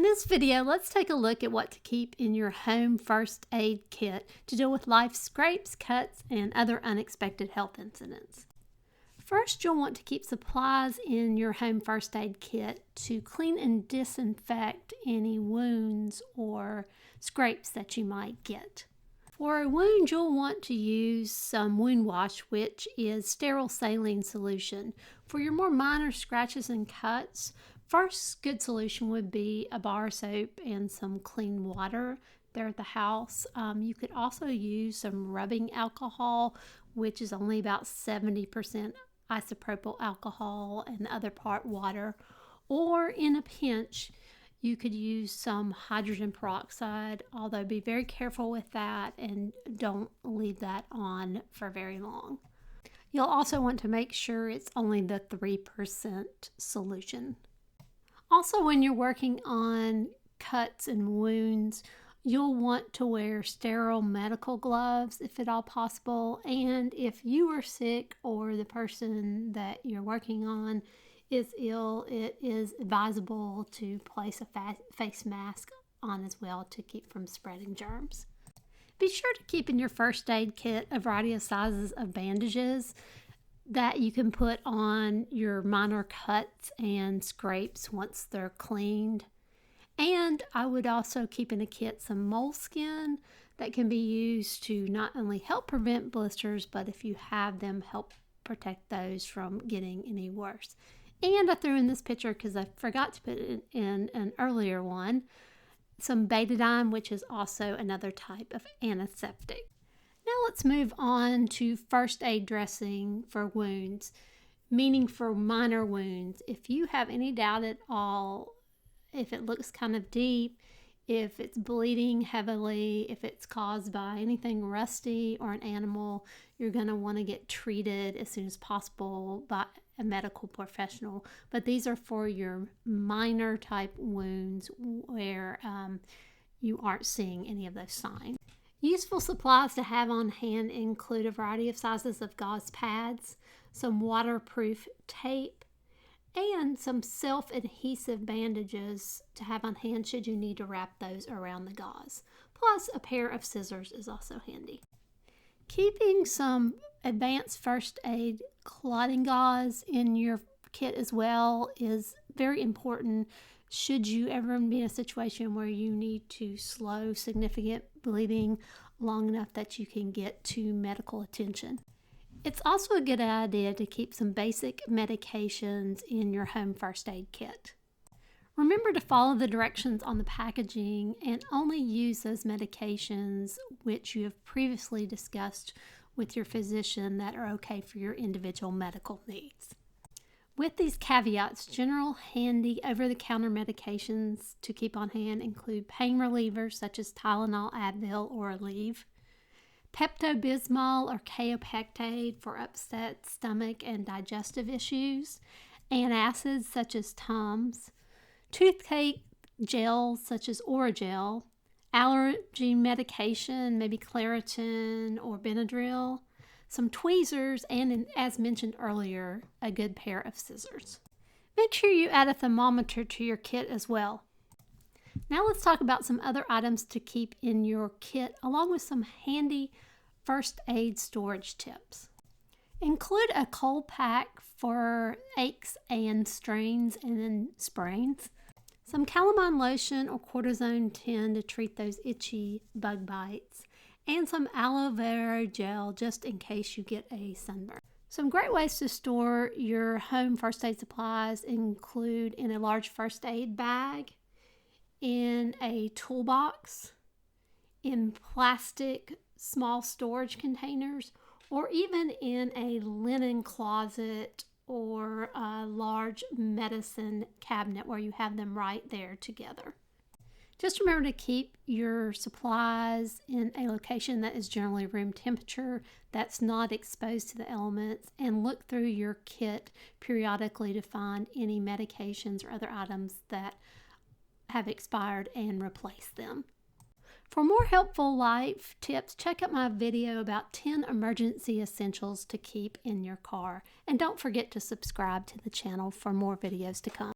this video, let's take a look at what to keep in your home first aid kit to deal with life scrapes, cuts, and other unexpected health incidents. First, you'll want to keep supplies in your home first aid kit to clean and disinfect any wounds or scrapes that you might get. For a wound, you'll want to use some wound wash, which is sterile saline solution. For your more minor scratches and cuts, first good solution would be a bar of soap and some clean water there at the house. You could also use some rubbing alcohol, which is only about 70% isopropyl alcohol and the other part water. Or in a pinch, you could use some hydrogen peroxide, although be very careful with that and don't leave that on for very long. You'll also want to make sure it's only the 3% solution. Also, when you're working on cuts and wounds, you'll want to wear sterile medical gloves if at all possible. And if you are sick or the person that you're working on is ill, it is advisable to place a face mask on as well to keep from spreading germs. Be sure to keep in your first aid kit a variety of sizes of bandages that you can put on your minor cuts and scrapes once they're cleaned. And I would also keep in a kit some moleskin that can be used to not only help prevent blisters, but if you have them, help protect those from getting any worse. And I threw in this picture because I forgot to put it in an earlier one, some betadine, which is also another type of antiseptic. Now let's move on to first aid dressing for wounds, meaning for minor wounds. If you have any doubt at all, if it looks kind of deep, if it's bleeding heavily, if it's caused by anything rusty or an animal, you're going to want to get treated as soon as possible by a medical professional. But these are for your minor type wounds where you aren't seeing any of those signs. Useful supplies to have on hand include a variety of sizes of gauze pads, some waterproof tape, and some self-adhesive bandages to have on hand should you need to wrap those around the gauze. Plus, a pair of scissors is also handy. Keeping some advanced first aid clotting gauze in your kit as well is very important should you ever be in a situation where you need to slow significant bleeding long enough that you can get to medical attention. It's also a good idea to keep some basic medications in your home first aid kit. Remember to follow the directions on the packaging and only use those medications which you have previously discussed with your physician that are okay for your individual medical needs. With these caveats, general handy over-the-counter medications to keep on hand include pain relievers such as Tylenol, Advil, or Aleve, Pepto-Bismol or Kaopectate for upset stomach and digestive issues, antacids such as Tums, toothache gels such as Oragel, allergy medication, maybe Claritin or Benadryl, some tweezers, and as mentioned earlier, a good pair of scissors. Make sure you add a thermometer to your kit as well. Now let's talk about some other items to keep in your kit along with some handy first aid storage tips. Include a cold pack for aches and strains and sprains, some calamine lotion or cortisone 10 to treat those itchy bug bites, and some aloe vera gel just in case you get a sunburn. Some great ways to store your home first aid supplies include in a large first aid bag, in a toolbox, in plastic small storage containers, or even in a linen closet or a large medicine cabinet where you have them right there together. Just remember to keep your supplies in a location that is generally room temperature, that's not exposed to the elements, and look through your kit periodically to find any medications or other items that have expired and replace them. For more helpful life tips, check out my video about 10 emergency essentials to keep in your car. And don't forget to subscribe to the channel for more videos to come.